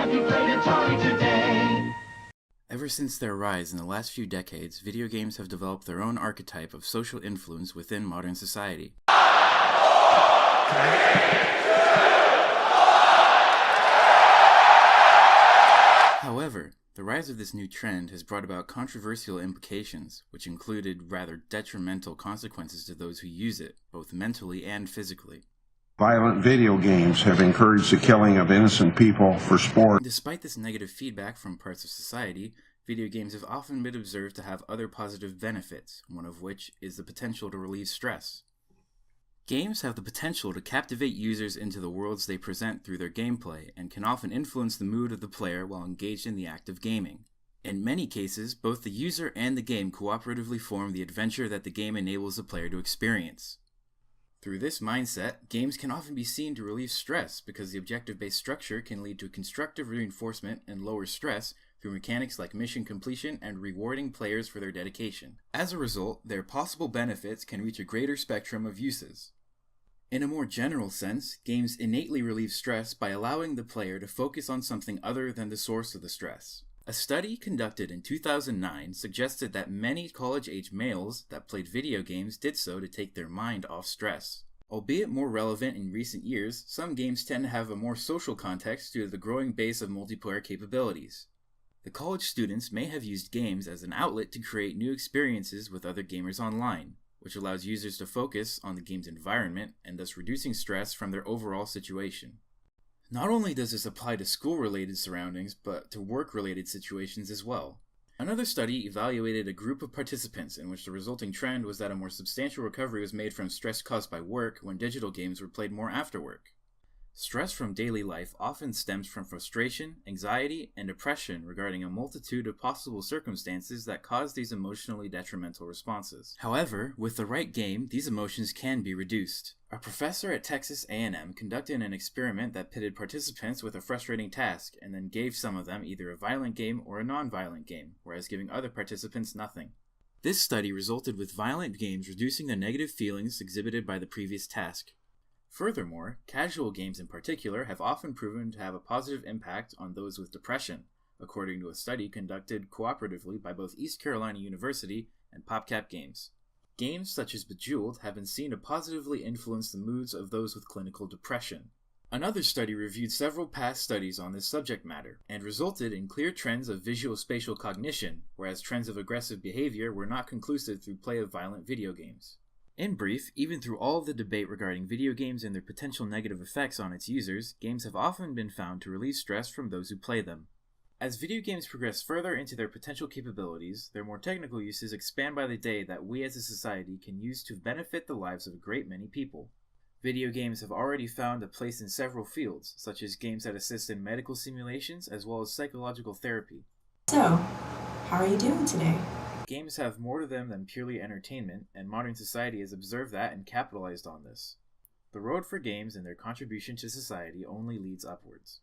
Have you played Atari today? Ever since their rise in the last few decades, video games have developed their own archetype of social influence within modern society. However, the rise of this new trend has brought about controversial implications, which included rather detrimental consequences to those who use it, both mentally and physically. Violent video games have encouraged the killing of innocent people for sport. Despite this negative feedback from parts of society, video games have often been observed to have other positive benefits, one of which is the potential to relieve stress. Games have the potential to captivate users into the worlds they present through their gameplay and can often influence the mood of the player while engaged in the act of gaming. In many cases, both the user and the game cooperatively form the adventure that the game enables the player to experience. Through this mindset, games can often be seen to relieve stress because the objective-based structure can lead to constructive reinforcement and lower stress through mechanics like mission completion and rewarding players for their dedication. As a result, their possible benefits can reach a greater spectrum of uses. In a more general sense, games innately relieve stress by allowing the player to focus on something other than the source of the stress. A study conducted in 2009 suggested that many college-age males that played video games did so to take their mind off stress. Albeit more relevant in recent years, some games tend to have a more social context due to the growing base of multiplayer capabilities. The college students may have used games as an outlet to create new experiences with other gamers online, which allows users to focus on the game's environment and thus reducing stress from their overall situation. Not only does this apply to school-related surroundings, but to work-related situations as well. Another study evaluated a group of participants in which the resulting trend was that a more substantial recovery was made from stress caused by work when digital games were played more after work. Stress from daily life often stems from frustration, anxiety, and depression regarding a multitude of possible circumstances that cause these emotionally detrimental responses. However, with the right game, these emotions can be reduced. A professor at Texas A&M conducted an experiment that pitted participants with a frustrating task and then gave some of them either a violent game or a non-violent game, whereas giving other participants nothing. This study resulted with violent games reducing the negative feelings exhibited by the previous task. Furthermore, casual games in particular have often proven to have a positive impact on those with depression, according to a study conducted cooperatively by both East Carolina University and PopCap Games. Games such as Bejeweled have been seen to positively influence the moods of those with clinical depression. Another study reviewed several past studies on this subject matter, and resulted in clear trends of visual-spatial cognition, whereas trends of aggressive behavior were not conclusive through play of violent video games. In brief, even through all of the debate regarding video games and their potential negative effects on its users, games have often been found to relieve stress from those who play them. As video games progress further into their potential capabilities, their more technical uses expand by the day that we as a society can use to benefit the lives of a great many people. Video games have already found a place in several fields, such as games that assist in medical simulations as well as psychological therapy. So, how are you doing today? Games have more to them than purely entertainment, and modern society has observed that and capitalized on this. The road for games and their contribution to society only leads upwards.